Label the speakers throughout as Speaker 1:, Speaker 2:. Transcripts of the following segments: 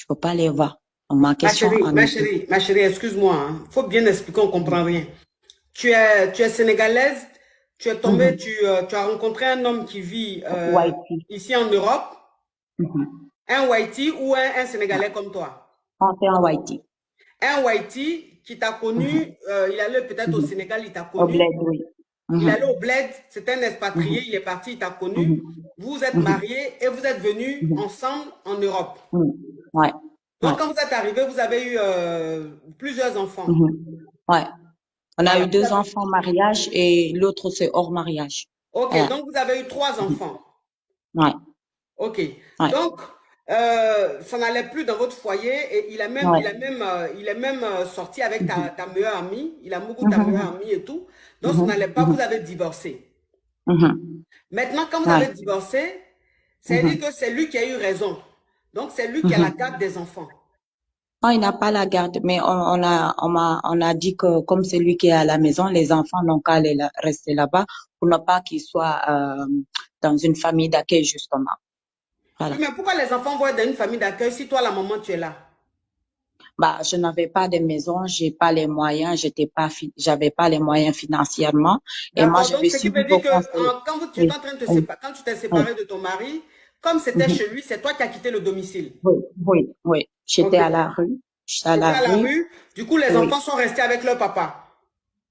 Speaker 1: peux pas les voir. Donc, ma question en était.
Speaker 2: Ma chérie, excuse-moi, hein. Faut bien expliquer, on comprend rien. Tu es sénégalaise, tu es tombée,
Speaker 1: Mhm.
Speaker 2: tu as rencontré un homme qui vit
Speaker 1: Whitey.
Speaker 2: ici en Europe,
Speaker 1: Mhm.
Speaker 2: un Whitey ou un
Speaker 1: Ouais.
Speaker 2: Sénégalais comme toi.
Speaker 1: On fait en Whitey.
Speaker 2: Un Whitey qui t'a
Speaker 1: Mhm.
Speaker 2: connu, il allait peut-être au
Speaker 1: Mhm.
Speaker 2: Sénégal, il t'a
Speaker 1: Au
Speaker 2: connu.
Speaker 1: bled, oui.
Speaker 2: Il
Speaker 1: Mhm.
Speaker 2: allait au bled, c'est un expatrié,
Speaker 1: Mhm.
Speaker 2: il est parti, il t'a connu.
Speaker 1: Mhm.
Speaker 2: Vous vous êtes
Speaker 1: Mhm.
Speaker 2: mariés et vous êtes venus
Speaker 1: Mhm.
Speaker 2: ensemble en Europe.
Speaker 1: Mhm. Ouais.
Speaker 2: Donc,
Speaker 1: Ouais.
Speaker 2: quand vous êtes arrivés, vous avez eu plusieurs enfants.
Speaker 1: Mhm. Ouais. On a
Speaker 2: Voilà.
Speaker 1: eu deux enfants en mariage et l'autre c'est hors mariage.
Speaker 2: Ok,
Speaker 1: Ouais.
Speaker 2: donc vous avez eu trois
Speaker 1: Mhm.
Speaker 2: enfants.
Speaker 1: Ouais.
Speaker 2: Ok.
Speaker 1: Ouais.
Speaker 2: Donc, ça n'allait plus dans votre foyer et
Speaker 1: Ouais.
Speaker 2: il est même sorti avec
Speaker 1: Mhm.
Speaker 2: ta meilleure amie. Il a beaucoup ta meilleure
Speaker 1: Mhm.
Speaker 2: amie et tout. Donc, ça n'allait
Speaker 1: Mhm.
Speaker 2: pas, vous
Speaker 1: Mhm.
Speaker 2: avez divorcé.
Speaker 1: Mhm.
Speaker 2: Maintenant, quand vous
Speaker 1: Ouais.
Speaker 2: avez divorcé, c'est dit que
Speaker 1: Mhm.
Speaker 2: c'est lui qui a eu raison. Donc, c'est lui qui a la garde
Speaker 1: Mhm.
Speaker 2: des enfants.
Speaker 1: Non, il n'a pas la garde, mais on a dit que comme c'est lui qui est à la maison, les enfants n'ont qu'à rester là-bas pour ne pas qu'ils soient dans une famille d'accueil, justement.
Speaker 2: Oui,
Speaker 1: Voilà.
Speaker 2: mais pourquoi les enfants vont être dans une famille d'accueil si toi, la maman, tu es là?
Speaker 1: Bah, je n'avais pas de maison, j'ai pas les moyens, j'avais pas les moyens financièrement. Et moi,
Speaker 2: D'accord.
Speaker 1: je
Speaker 2: Donc,
Speaker 1: vais
Speaker 2: ce qui veut
Speaker 1: suivre
Speaker 2: dire
Speaker 1: au
Speaker 2: que
Speaker 1: conseil.
Speaker 2: tu
Speaker 1: Oui,
Speaker 2: es en train de te
Speaker 1: oui,
Speaker 2: séparer, quand tu t'es
Speaker 1: oui.
Speaker 2: séparé de ton mari, comme c'était chez
Speaker 1: Mhm.
Speaker 2: lui, c'est toi qui as quitté le domicile.
Speaker 1: Oui, oui, oui. J'étais
Speaker 2: Ok.
Speaker 1: à la rue. J'étais à
Speaker 2: Tu étais
Speaker 1: la
Speaker 2: à la
Speaker 1: rue.
Speaker 2: rue. Du coup, les
Speaker 1: Oui,
Speaker 2: enfants sont restés avec leur papa.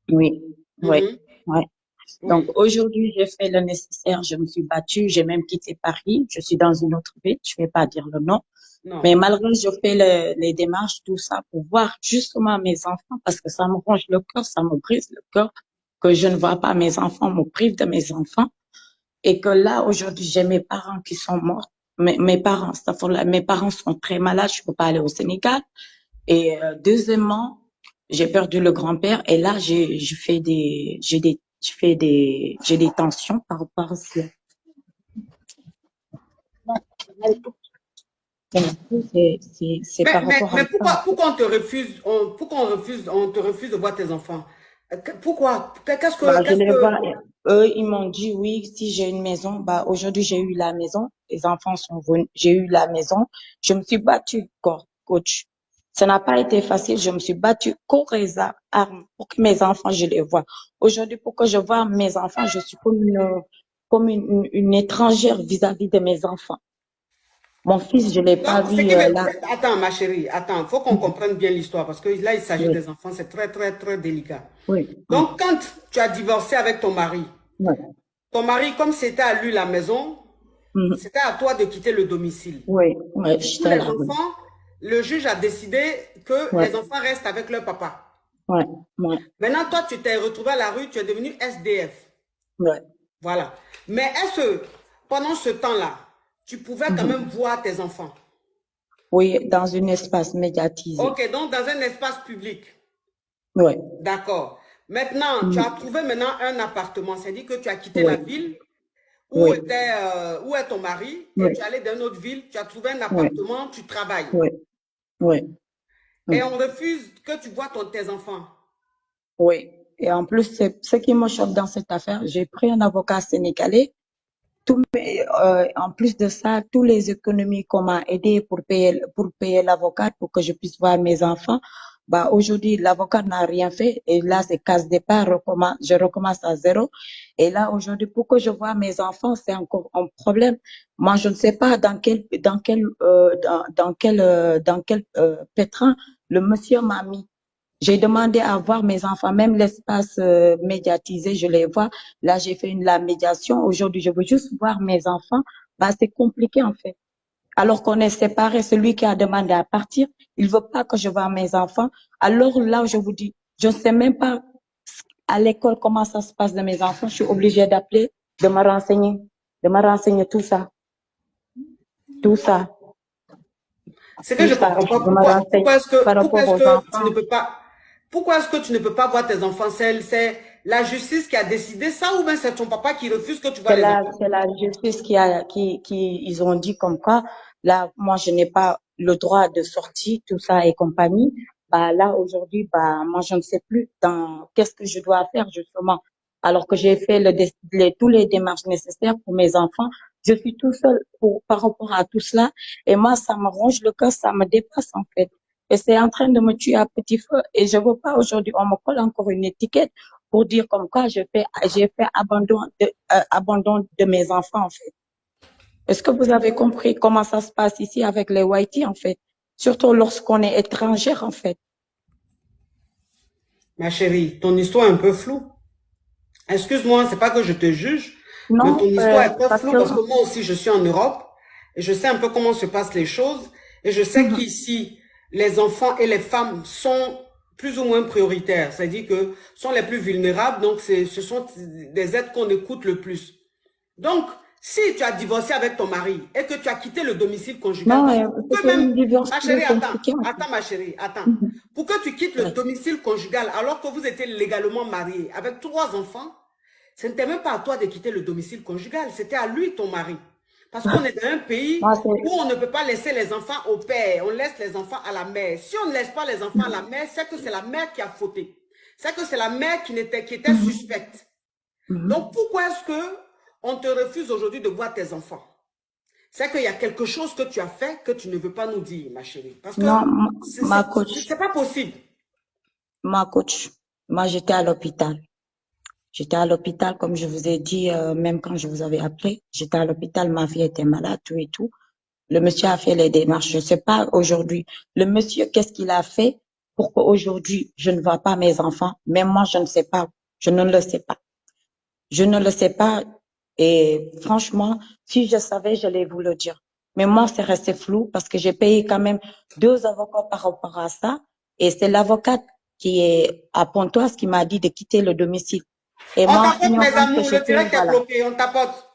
Speaker 1: oui, oui,
Speaker 2: Mhm.
Speaker 1: oui. Donc
Speaker 2: Oui.
Speaker 1: aujourd'hui, j'ai fait le nécessaire, je me suis battue, j'ai même quitté Paris, je suis dans une autre ville, je vais pas dire le nom,
Speaker 2: Non.
Speaker 1: mais malgré je fais les démarches, tout ça, pour voir justement mes enfants, parce que ça me ronge le cœur, ça me brise le cœur, que je ne vois pas mes enfants, me prive de mes enfants, et que là, aujourd'hui, j'ai mes parents qui sont morts, mes parents, mes parents sont très malades, je peux pas aller au Sénégal, et deuxièmement, j'ai perdu le grand-père et là je fais j'ai des tensions par rapport à cela. C'est par rapport à
Speaker 2: Mais
Speaker 1: ça en fait.
Speaker 2: pourquoi pourquoi on te refuse de voir tes enfants? Pourquoi?
Speaker 1: Bah, je
Speaker 2: Qu'est-ce
Speaker 1: les
Speaker 2: que,
Speaker 1: vois. Eux, ils m'ont dit oui, si j'ai une maison, bah aujourd'hui j'ai eu la maison. Les enfants sont venus, j'ai eu la maison. Je me suis battue, coach. Ça n'a pas été facile. Je me suis battue corps et armes pour que mes enfants je les vois. Aujourd'hui, pour que je vois mes enfants, je suis comme une étrangère vis-à-vis de mes enfants. Mon fils, je l'ai pas
Speaker 2: donc,
Speaker 1: vu là.
Speaker 2: attends, ma chérie, attends, il faut qu'on comprenne bien l'histoire parce que là, il s'agit
Speaker 1: Oui,
Speaker 2: des enfants, c'est très, très, très délicat.
Speaker 1: oui, oui,
Speaker 2: Donc, quand tu as divorcé avec
Speaker 1: oui,
Speaker 2: ton mari, comme c'était à lui la maison,
Speaker 1: mhm,
Speaker 2: c'était à toi de quitter le domicile.
Speaker 1: oui, oui,
Speaker 2: Du coup,
Speaker 1: j'étais
Speaker 2: les
Speaker 1: là, oui,
Speaker 2: enfants, le juge a décidé que
Speaker 1: oui,
Speaker 2: les enfants restent avec leur papa.
Speaker 1: oui, oui,
Speaker 2: Maintenant, toi, tu t'es retrouvé à la rue, tu es devenu SDF.
Speaker 1: oui.
Speaker 2: Voilà. Mais est-ce que pendant ce temps-là, tu pouvais quand même
Speaker 1: Mhm.
Speaker 2: voir tes enfants?
Speaker 1: Oui, dans un espace médiatisé.
Speaker 2: Ok, donc dans un espace public.
Speaker 1: Oui,
Speaker 2: D'accord. Maintenant, tu as
Speaker 1: mhm,
Speaker 2: trouvé maintenant un appartement. C'est-à-dire que tu as quitté la
Speaker 1: oui,
Speaker 2: ville
Speaker 1: oui,
Speaker 2: où est ton mari et
Speaker 1: oui,
Speaker 2: tu es allé dans une autre ville, tu as trouvé un
Speaker 1: oui,
Speaker 2: appartement, tu travailles.
Speaker 1: oui, oui,
Speaker 2: Et
Speaker 1: mhm,
Speaker 2: on refuse que tu vois tes enfants.
Speaker 1: oui. Et en plus, c'est ce qui me choque dans cette affaire. J'ai pris un avocat sénégalais. En plus de ça, tous les économies qu'on m'a aidé pour payer l'avocat pour que je puisse voir mes enfants. Bah, aujourd'hui, l'avocat n'a rien fait. Et là, c'est casse départ, je recommence à zéro. Et là, aujourd'hui, pour que je vois mes enfants, c'est encore un problème. Moi, je ne sais pas dans quel pétrin le monsieur m'a mis. J'ai demandé à voir mes enfants, même l'espace médiatisé, je les vois. Là, j'ai fait la médiation. Aujourd'hui, je veux juste voir mes enfants. Bah, c'est compliqué en fait. Alors qu'on est séparés, celui qui a demandé à partir, il veut pas que je voie mes enfants. Alors là, je vous dis, je ne sais même pas à l'école comment ça se passe de mes enfants. Je suis obligée d'appeler, de me renseigner tout ça,
Speaker 2: C'est que
Speaker 1: tout
Speaker 2: je ne
Speaker 1: ça.
Speaker 2: comprends pas
Speaker 1: Je me renseigne par rapport
Speaker 2: pourquoi est-ce
Speaker 1: aux
Speaker 2: que tu ne
Speaker 1: enfants.
Speaker 2: peux pas, pourquoi est-ce que tu ne peux pas voir tes enfants? C'est la justice qui a décidé ça ou bien c'est ton papa qui refuse que tu vois les enfants?
Speaker 1: C'est la justice ils ont dit comme quoi, là, moi, je n'ai pas le droit de sortir, tout ça et compagnie. Bah, là, aujourd'hui, bah, moi, je ne sais plus qu'est-ce que je dois faire, justement. Alors que j'ai fait tous les démarches nécessaires pour mes enfants. Je suis tout seul par rapport à tout cela. Et moi, ça me ronge le cœur, ça me dépasse en fait. Et c'est en train de me tuer à petit feu. Et je veux pas aujourd'hui, on me colle encore une étiquette pour dire comme quoi j'ai fait abandon de mes enfants en fait. Est-ce que vous avez compris comment ça se passe ici avec les Whiteys en fait? Surtout lorsqu'on est étrangère en fait.
Speaker 2: Ma chérie, ton histoire est un peu floue. Excuse-moi, c'est pas que je te juge, mais ton
Speaker 1: Non,
Speaker 2: histoire est peu
Speaker 1: parce
Speaker 2: floue
Speaker 1: que
Speaker 2: parce que moi aussi je suis en Europe et je sais un peu comment se passent les choses et je sais
Speaker 1: mhm.
Speaker 2: qu'ici les enfants et les femmes sont plus ou moins prioritaires, c'est-à-dire que sont les plus vulnérables, donc ce sont des êtres qu'on écoute le plus. Donc, si tu as divorcé avec ton mari et que tu as quitté le domicile conjugal,
Speaker 1: Non,
Speaker 2: parce que pour que
Speaker 1: c'était
Speaker 2: même,
Speaker 1: un divorce
Speaker 2: ma
Speaker 1: plus
Speaker 2: chérie,
Speaker 1: compliqué en fait.
Speaker 2: ma chérie, attends,
Speaker 1: Mhm.
Speaker 2: pour que tu quittes le
Speaker 1: Ouais.
Speaker 2: domicile conjugal alors que vous étiez légalement mariés avec 3 enfants, ce n'était même pas à toi de quitter le domicile conjugal, c'était à lui, ton mari. Parce qu'on est dans un pays
Speaker 1: Moi,
Speaker 2: où on ne peut pas laisser les enfants au père, on laisse les enfants à la mère. Si on ne laisse pas les enfants à la mère, c'est que c'est la mère qui a fauté. C'est que c'est la mère qui était
Speaker 1: mhm.
Speaker 2: suspecte.
Speaker 1: Mhm.
Speaker 2: Donc pourquoi est-ce que on te refuse aujourd'hui de voir tes enfants? C'est qu'il y a quelque chose que tu as fait que tu ne veux pas nous dire, ma chérie. Parce que
Speaker 1: Non, ma coach,
Speaker 2: c'est pas possible.
Speaker 1: ma coach, moi j'étais à l'hôpital. J'étais à l'hôpital, comme je vous ai dit, même quand je vous avais appelé, j'étais à l'hôpital, ma fille était malade, tout et tout. Le monsieur a fait les démarches. Je ne sais pas aujourd'hui. Le monsieur, qu'est-ce qu'il a fait pour qu'aujourd'hui, je ne vois pas mes enfants? Même moi, je ne sais pas. Je ne le sais pas. Je ne le sais pas. Et franchement, si je savais, j'allais vous le dire. Mais moi, c'est resté flou parce que j'ai payé quand même 2 avocats par rapport à ça. Et c'est l'avocate qui est à Pontoise qui m'a dit de quitter le domicile. Et
Speaker 2: On
Speaker 1: moi,
Speaker 2: tapote, mes
Speaker 1: ignorante que
Speaker 2: amours, le
Speaker 1: j'étais,
Speaker 2: direct est
Speaker 1: voilà.
Speaker 2: bloqué, on tapote.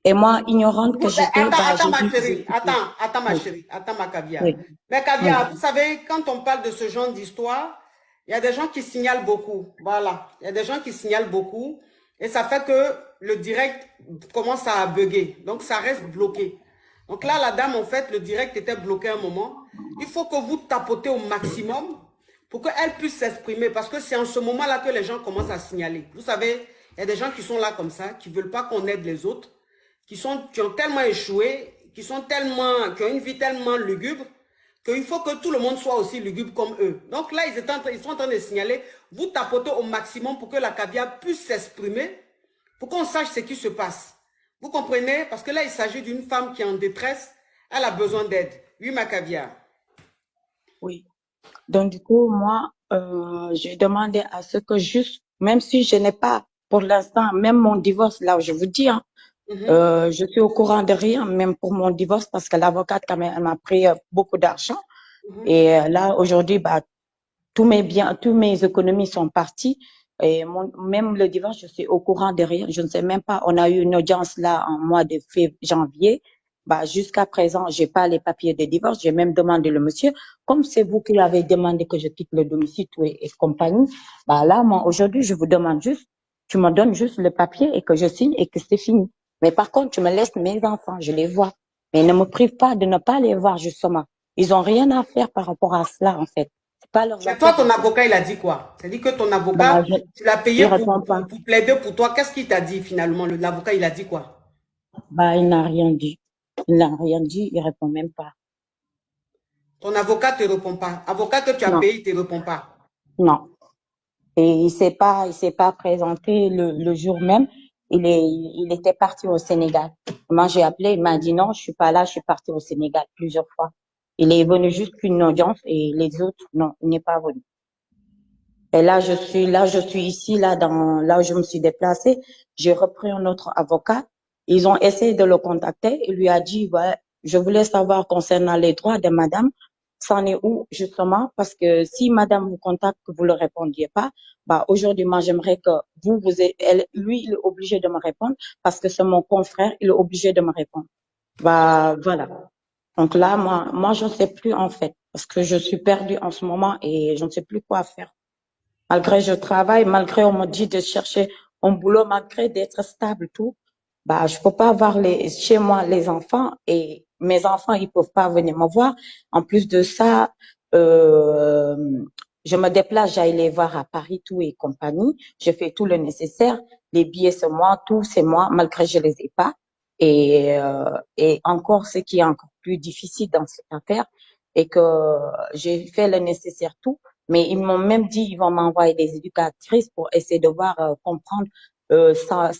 Speaker 1: Et moi, ignorante que j'étais,
Speaker 2: Attends,
Speaker 1: bah,
Speaker 2: attends
Speaker 1: j'ai
Speaker 2: ma
Speaker 1: dit que j'ai
Speaker 2: chérie,
Speaker 1: quitté.
Speaker 2: attends ma
Speaker 1: Oui,
Speaker 2: chérie, attends ma caviar.
Speaker 1: oui,
Speaker 2: Mais caviar,
Speaker 1: oui.
Speaker 2: vous savez, quand on parle de ce genre d'histoire, il y a des gens qui signalent beaucoup. Voilà, il y a des gens qui signalent beaucoup et ça fait que le direct commence à bugger. Donc ça reste bloqué. Donc là, la dame, en fait, le direct était bloqué un moment. Il faut que vous tapotez au maximum pour qu'elle puisse s'exprimer parce que c'est en ce moment-là que les gens commencent à signaler. Vous savez, il y a des gens qui sont là comme ça, qui ne veulent pas qu'on aide les autres, qui ont tellement échoué, qui ont une vie tellement lugubre, qu'il faut que tout le monde soit aussi lugubre comme eux. Donc là, ils sont en train de signaler, vous tapotez au maximum pour que la caviar puisse s'exprimer, pour qu'on sache ce qui se passe. Vous comprenez? Parce que là, il s'agit d'une femme qui est en détresse, elle a besoin d'aide. Oui, ma caviar.
Speaker 1: Oui. Donc, du coup, moi, j'ai demandé à ce que juste, même si je n'ai pas, pour l'instant, même mon divorce, là, je vous dis, hein,
Speaker 2: Mhm,
Speaker 1: je suis au courant de rien, même pour mon divorce, parce que l'avocate, quand même, elle m'a pris beaucoup d'argent.
Speaker 2: mhm.
Speaker 1: Et là, aujourd'hui, bah, tous mes biens, tous mes économies sont parties. Et même le divorce, je suis au courant de rien. Je ne sais même pas. On a eu une audience là en mois de janvier. Bah, jusqu'à présent, j'ai pas les papiers de divorce. J'ai même demandé le monsieur. Comme c'est vous qui avez demandé que je quitte le domicile tout et compagnie, bah là, moi, aujourd'hui, je vous demande juste, tu me donnes juste le papier et que je signe et que c'est fini. Mais par contre, tu me laisses mes enfants, je les vois. Mais ne me prive pas de ne pas les voir, justement. Ils ont rien à faire par rapport à cela, en fait. C'est pas leurs
Speaker 2: Mais toi,
Speaker 1: affaires, en
Speaker 2: ton
Speaker 1: fait.
Speaker 2: avocat, il a dit quoi? C'est-à-dire que ton
Speaker 1: Bah,
Speaker 2: avocat, tu l'as
Speaker 1: il
Speaker 2: payé
Speaker 1: répond pas.
Speaker 2: pour plaider pour toi. Qu'est-ce qu'il t'a dit finalement? L'avocat, il a dit quoi?
Speaker 1: Bah, il n'a rien dit. Il n'a rien dit, il répond même pas.
Speaker 2: Ton avocat ne te répond pas. Avocat que tu as
Speaker 1: Non,
Speaker 2: payé, il ne te répond pas.
Speaker 1: non. Et il s'est pas présenté le jour même. Il était parti au Sénégal. Moi, j'ai appelé, il m'a dit non, je suis pas là, je suis parti au Sénégal plusieurs fois. Il est venu juste qu'une audience et les autres, non, il n'est pas venu. Et là, je suis ici, là où je me suis déplacée. J'ai repris un autre avocat. Ils ont essayé de le contacter. Il lui a dit, ouais, je voulais savoir concernant les droits de madame, c'en est où, justement, parce que si madame vous contacte, que vous ne le répondiez pas, bah, aujourd'hui, moi, j'aimerais que lui, il est obligé de me répondre parce que c'est mon confrère, il est obligé de me répondre. Bah, voilà. Donc là, moi, je ne sais plus, en fait, parce que je suis perdue en ce moment et je ne sais plus quoi faire. Malgré je travaille, malgré on me dit de chercher un boulot, malgré d'être stable, tout, bah, je peux pas avoir chez moi les enfants et mes enfants, ils peuvent pas venir me voir. En plus de ça, euh, je me déplace, j'aille les voir à Paris, tout et compagnie. Je fais tout le nécessaire. Les billets, c'est moi, tout, c'est moi, malgré je les ai pas. Et encore, ce qui est encore plus difficile dans cette affaire est que j'ai fait le nécessaire tout, mais ils m'ont même dit, ils vont m'envoyer des éducatrices pour essayer de voir, comprendre ça,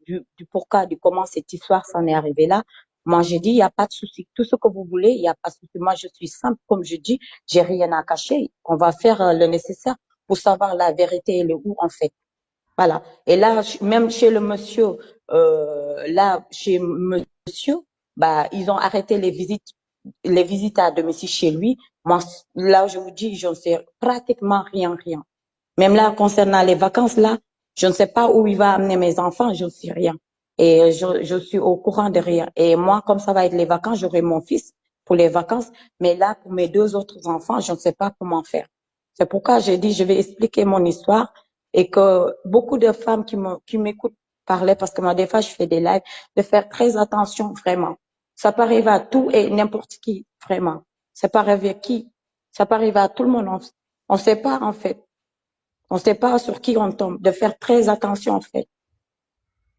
Speaker 1: du pourquoi, du comment cette histoire s'en est arrivée là. Moi, j'ai dit, il n'y a pas de souci. Tout ce que vous voulez, il n'y a pas de souci. Moi, je suis simple, comme je dis, j'ai rien à cacher. On va faire le nécessaire pour savoir la vérité et le où, en fait. Voilà. Et là, même chez le monsieur, là, chez monsieur, bah, ils ont arrêté les visites à domicile chez lui. Moi, là, je vous dis, je ne sais pratiquement rien, rien. Même là, concernant les vacances, là, je ne sais pas où il va amener mes enfants, je ne sais rien. Et je suis au courant de rien. Et moi, comme ça va être les vacances, j'aurai mon fils pour les vacances. Mais là, pour mes deux autres enfants, je ne sais pas comment faire. C'est pourquoi j'ai dit, je vais expliquer mon histoire et que beaucoup de femmes qui m'écoutent parler, parce que moi, des fois, je fais des lives, de faire très attention, vraiment. Ça peut arriver à tout et n'importe qui, vraiment. Ça peut arriver à qui? Ça peut arriver à tout le monde. On ne sait pas, en fait. On ne sait pas sur qui on tombe, de faire très attention en fait.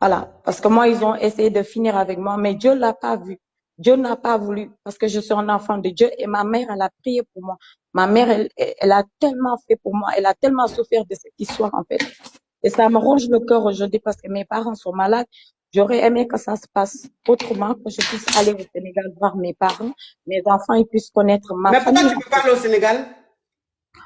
Speaker 1: Voilà, parce que moi, ils ont essayé de finir avec moi, mais Dieu l'a pas vu. Dieu n'a pas voulu, parce que je suis un enfant de Dieu et ma mère, elle a prié pour moi. Ma mère, elle a tellement fait pour moi, elle a tellement souffert de cette histoire en fait. Et ça me ronge le cœur aujourd'hui parce que mes parents sont malades. J'aurais aimé que ça se passe autrement, que je puisse aller au Sénégal voir mes parents, mes enfants, ils puissent connaître ma
Speaker 2: Mais pourquoi
Speaker 1: famille.
Speaker 2: tu ne peux pas aller au Sénégal?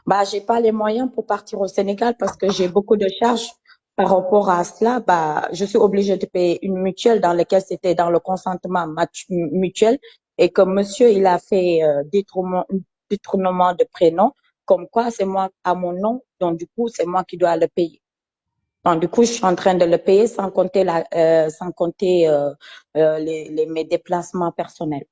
Speaker 1: Bah, j'ai pas les moyens pour partir au Sénégal parce que j'ai beaucoup de charges par rapport à cela. Bah, je suis obligée de payer une mutuelle dans laquelle c'était dans le consentement mutuel et que monsieur, il a fait détournement de prénom, comme quoi c'est moi à mon nom, donc du coup, c'est moi qui dois le payer. Donc, du coup, je suis en train de le payer sans compter mes déplacements personnels.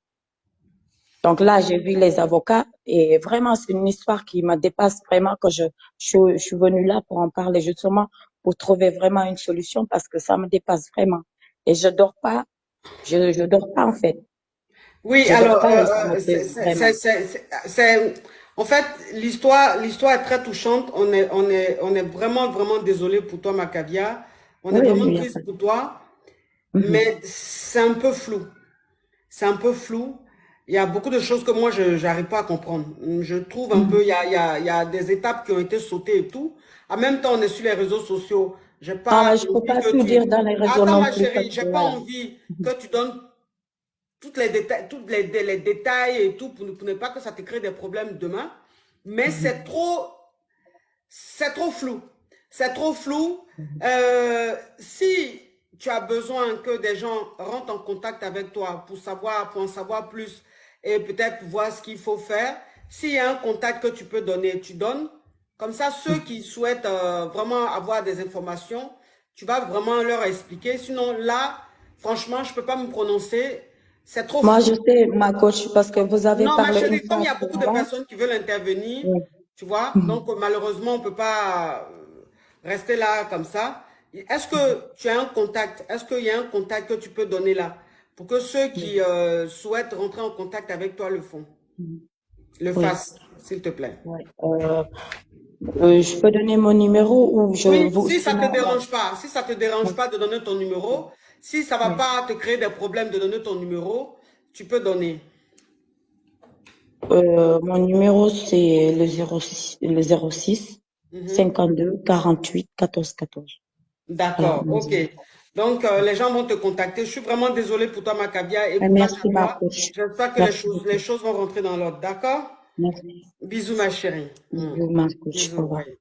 Speaker 1: Donc là, j'ai vu les avocats et vraiment, c'est une histoire qui me dépasse vraiment que je suis venue là pour en parler justement pour trouver vraiment une solution parce que ça me dépasse vraiment. Et je dors pas, je dors pas en fait.
Speaker 2: Oui,
Speaker 1: Je dors
Speaker 2: alors,
Speaker 1: pas et ça me pèse vraiment.
Speaker 2: en fait, l'histoire est très touchante. On est vraiment, vraiment désolé pour toi, Macavia. On est
Speaker 1: Oui,
Speaker 2: vraiment
Speaker 1: oui, y a pas
Speaker 2: triste pour toi,
Speaker 1: Mhm,
Speaker 2: mais c'est un peu flou. C'est un peu flou. Il y a beaucoup de choses que moi, je n'arrive pas à comprendre. Je trouve un peu,
Speaker 1: mhm.
Speaker 2: il y a des étapes qui ont été sautées et tout. En même temps, on est sur les réseaux sociaux. J'ai
Speaker 1: Non,
Speaker 2: pas
Speaker 1: mais je peux
Speaker 2: envie
Speaker 1: pas
Speaker 2: que
Speaker 1: tout dire
Speaker 2: tu...
Speaker 1: dans les réseaux
Speaker 2: Attends,
Speaker 1: non
Speaker 2: ma
Speaker 1: plus
Speaker 2: chérie,
Speaker 1: parce
Speaker 2: j'ai
Speaker 1: que
Speaker 2: pas
Speaker 1: voilà.
Speaker 2: envie que tu donnes les détails et tout pour ne pas que ça te crée des problèmes demain. Mais
Speaker 1: Mhm,
Speaker 2: c'est trop flou. C'est trop flou.
Speaker 1: mhm,
Speaker 2: Si tu as besoin que des gens rentrent en contact avec toi pour en savoir plus et peut-être voir ce qu'il faut faire, s'il y a un contact que tu peux donner, tu donnes. Comme ça, ceux
Speaker 1: mhm.
Speaker 2: qui souhaitent vraiment avoir des informations, tu vas vraiment leur expliquer. Sinon, là, franchement, je ne peux pas me prononcer. C'est trop
Speaker 1: Moi,
Speaker 2: flou.
Speaker 1: je sais, ma coach, parce que vous avez
Speaker 2: Non, ma
Speaker 1: parlé une
Speaker 2: chérie, comme
Speaker 1: fois
Speaker 2: il y a
Speaker 1: sur
Speaker 2: beaucoup de
Speaker 1: moi.
Speaker 2: personnes qui veulent intervenir,
Speaker 1: Oui.
Speaker 2: tu vois,
Speaker 1: Mhm,
Speaker 2: donc malheureusement, on ne peut pas rester là comme ça. Est-ce
Speaker 1: mhm,
Speaker 2: que tu as un contact? Est-ce qu'il y a un contact que tu peux donner là pour que ceux qui
Speaker 1: mhm,
Speaker 2: souhaitent rentrer en contact avec toi le font,
Speaker 1: mhm.
Speaker 2: le
Speaker 1: Oui,
Speaker 2: fassent, s'il te plaît?
Speaker 1: oui. Je peux donner mon numéro ou je
Speaker 2: Oui,
Speaker 1: vous,
Speaker 2: si ça te
Speaker 1: sinon,
Speaker 2: dérange pas, si ça te dérange
Speaker 1: oui,
Speaker 2: pas de donner ton numéro, si ça va
Speaker 1: oui.
Speaker 2: pas te créer des problèmes de donner ton numéro, tu peux donner.
Speaker 1: Mon numéro, c'est le 06
Speaker 2: Mhm.
Speaker 1: 52 48 14 14. Voilà,
Speaker 2: D'accord,
Speaker 1: mon
Speaker 2: ok.
Speaker 1: numéro.
Speaker 2: Donc, les gens vont te contacter. Je suis vraiment désolée pour toi, Macabia, et courage
Speaker 1: Merci,
Speaker 2: à
Speaker 1: ma
Speaker 2: toi.
Speaker 1: coach.
Speaker 2: J'espère que
Speaker 1: Merci
Speaker 2: les
Speaker 1: beaucoup.
Speaker 2: choses vont rentrer dans l'ordre. D'accord?
Speaker 1: Merci.
Speaker 2: Bisous, ma chérie.
Speaker 1: Bisous, ma coach. Au
Speaker 2: Bisous,
Speaker 1: revoir.
Speaker 2: ouais.